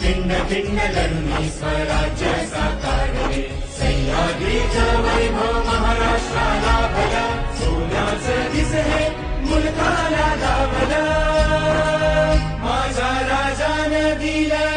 खिंड खिंड लढुनी स्वराज्य साकारले. सह्याद्रीचं वैभव महाराष्ट्राला भला, सोन्याचं दिस हे मुलखाला लाभलं. माझा राजानं दिलं